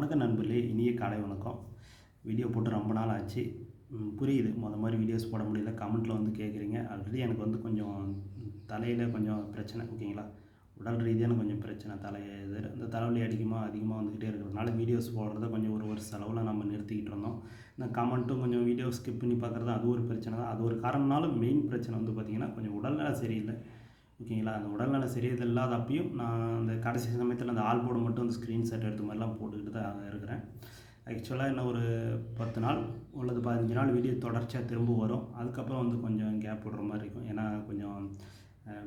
வணக்கம் நண்பர்களே, இனிய காலை வணக்கம். வீடியோ போட்டு ரொம்ப நாள் ஆச்சு. புரியுது, மாதிரி வீடியோஸ் போட முடியல. கமெண்ட்டில் வந்து கேட்குறீங்க. ஆல்ரெடி எனக்கு வந்து கொஞ்சம் தலையில் கொஞ்சம் பிரச்சனை, ஓகேங்களா. உடல் ரீதியான கொஞ்சம் பிரச்சனை. இது இந்த தலைவலி அதிகமாக வந்துக்கிட்டே இருக்கிறதுனால வீடியோஸ் போடுறத கொஞ்சம் ஒரு செலவில் நம்ம நிறுத்திக்கிட்டு இருந்தோம். இந்த கமெண்ட்டும் கொஞ்சம் வீடியோ ஸ்கிப் பண்ணி பார்க்குறது அது ஒரு பிரச்சனை தான். அது ஒரு காரணம்னாலும் மெயின் பிரச்சனை வந்து பார்த்திங்கன்னா கொஞ்சம் உடல்நல சரியில்லை, ஓகேங்களா. அந்த உடல்நல சரியில்லை இல்லாதப்பையும் நான் அந்த கடைசி சமயத்தில் அந்த ஆல்போர்டு மட்டும் அந்த ஸ்க்ரீன்ஷாட் எடுத்த மாதிரிலாம் போட்டுக்கிட்டு தான் இருக்கிறேன். ஆக்சுவலாக இன்னும் ஒரு 10 நாள் உள்ளது 15 நாள் வீடியோ தொடர்ச்சியாக திரும்ப வரும். அதுக்கப்புறம் வந்து கொஞ்சம் கேப் விடுற மாதிரி இருக்கும். ஏன்னா கொஞ்சம்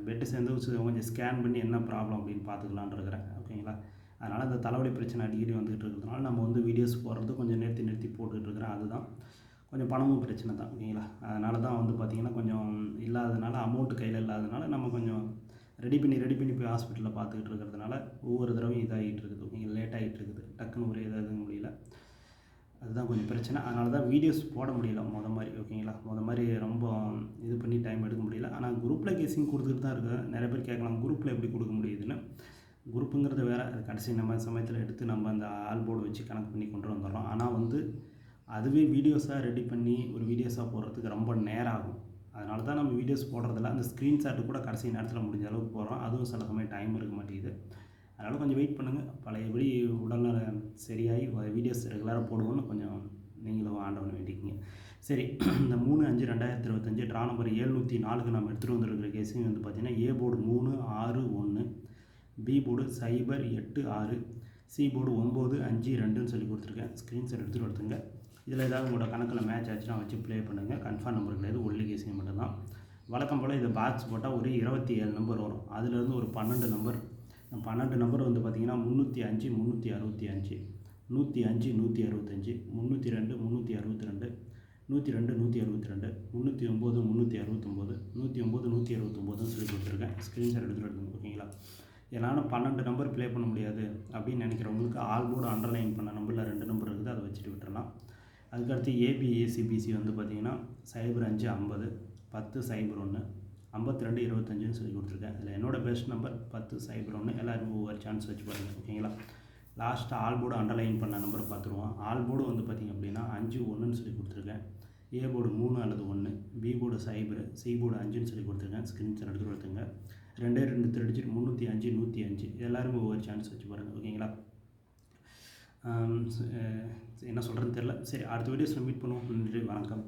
பெட்டு சேர்ந்து கொஞ்சம் ஸ்கேன் பண்ணி என்ன ப்ராப்ளம் அப்படின்னு பார்த்துக்கலான்னு இருக்கிறேன், ஓகேங்களா. அதனால் அந்த தலைவலி பிரச்சனை அடிக்கடி வந்துகிட்டு இருக்கிறதுனால நம்ம வந்து வீடியோஸ் போடுறது கொஞ்சம் நிறுத்தி போட்டுக்கிட்டு இருக்கிறேன். அதுதான் கொஞ்சம் பணமும் பிரச்சனை தான், ஓகேங்களா. அதனால தான் வந்து பார்த்திங்கன்னா கொஞ்சம் இல்லாததுனால, அமௌண்ட்டு கையில் இல்லாததுனால நம்ம கொஞ்சம் ரெடி பண்ணி போய் ஹாஸ்பிட்டலில் பார்த்துக்கிட்டு இருக்கிறதுனால ஒவ்வொரு தடவையும் இதாகிட்டு இருக்குது, ஓகேங்களா. லேட் ஆகிட்டு இருக்குது. டக்குன்னு ஒரு எதுவும் முடியல. அதுதான் கொஞ்சம் பிரச்சனை. அதனால தான் வீடியோஸ் போட முடியல மாதிரி, ஓகேங்களா. மாதிரி ரொம்ப இது பண்ணி டைம் எடுக்க முடியல. ஆனால் குரூப்பில் கேசிங் கொடுத்துட்டு தான் இருக்குது. நிறைய பேர் கேட்கலாம், குரூப்பில் எப்படி கொடுக்க முடியுதுன்னு. குரூப்புங்கிறது வேறு. அது கடைசி நம்ம சமயத்தில் எடுத்து நம்ம அந்த ஆல்போர்டு வச்சு கனெக்ட் பண்ணி கொண்டு வந்துடுறோம். ஆனால் வந்து அதுவே வீடியோஸாக ரெடி பண்ணி ஒரு வீடியோஸாக போடுறதுக்கு ரொம்ப நேரம் ஆகும். அதனால தான் நம்ம வீடியோஸ் போடுறதில்ல. அந்த ஸ்க்ரீன்ஷாட்டு கூட கடைசி நேரத்தில் முடிஞ்ச அளவுக்கு போடுறோம். அதுவும் சில சமயம் டைம் இருக்க மாட்டேங்குது. அதனால் கொஞ்சம் வெயிட் பண்ணுங்கள். பழையபடி உடல்நல சரியாகி வீடியோஸ் ரெகுலராக போடுவோன்னு கொஞ்சம் நீங்களும் ஆண்டவனை வேண்டிக்கிங்க. சரி, இந்த 3/5/2025 ட்ரா நம்பர் 704க்கு நம்ம எடுத்துகிட்டு வந்துருக்கிற கேஸிங் வந்து பார்த்திங்கன்னா A board 361, B board 086, C board 952ன்னு சொல்லி கொடுத்துருக்கேன். ஸ்க்ரீன்ஷாட் எடுத்துகிட்டு இதில் ஏதாவது உங்களோட கணக்கில் மேட்ச் ஆச்சுன்னா வச்சு ப்ளே பண்ணுங்கள். கன்ஃபார்ம் நம்பர் கிடையாது, ஒன்லி கேசிங் மட்டும்தான். வழக்கம் போல் இதை பாக்ஸ் போட்டால் ஒரு 27 நம்பர் வரும். அதிலேருந்து ஒரு 12 நம்பர். 12 நம்பர் வந்து பார்த்திங்கன்னா 305, 365, 105, 165, 302, 362, 102, 162, 309, 369, 109, 169ன்னு சொல்லி கொடுத்துருக்கேன். ஸ்க்ரீன்ஷாட் எடுத்துகிட்டு ஓகேங்களா. என்னால் 12 நம்பர் ப்ளே பண்ண முடியாது அப்படின்னு நினைக்கிறவங்களுக்கு ஆல்போர்டு அண்டர்லைன் பண்ண நம்பரில் 2 நம்பர் இருக்குது, அதை வச்சுட்டு விட்டுறலாம். அதுக்கடுத்து ஏபிஏசிபிசி வந்து பார்த்திங்கன்னா 0550, 1001, 5225ன்னு சொல்லி கொடுத்துருக்கேன். இதில் என்னோடய பெஸ்ட் நம்பர் 1001. எல்லோரும் ஒவ்வொரு சான்ஸ் வச்சு பாருங்கள், ஓகேங்களா. லாஸ்ட்டாக ஆல்போர்டு அண்டர்லைன் பண்ண நம்பரை பார்த்துருவோம். ஆல்போர்டு வந்து பார்த்திங்க அப்படின்னா 51ன்னு சொல்லி கொடுத்துருக்கேன். ஏ போர்டு 3 அல்லது 1, பி போர்டு 0, சி போர்டு 5ன்னு சொல்லி கொடுத்துருக்கேன். ஸ்க்ரீன்ஷாட் எடுத்து கொடுத்துங்க. 2 305, 105 எல்லாருமே ஒவ்வொரு சான்ஸ் வச்சு பாருங்கள், ஓகேங்களா. என்ன சொல்கிறதுன்னு தெரில. சரி, அடுத்த வீடியோஸில் மீட் பண்ணுவோம். நன்றி, வணக்கம்.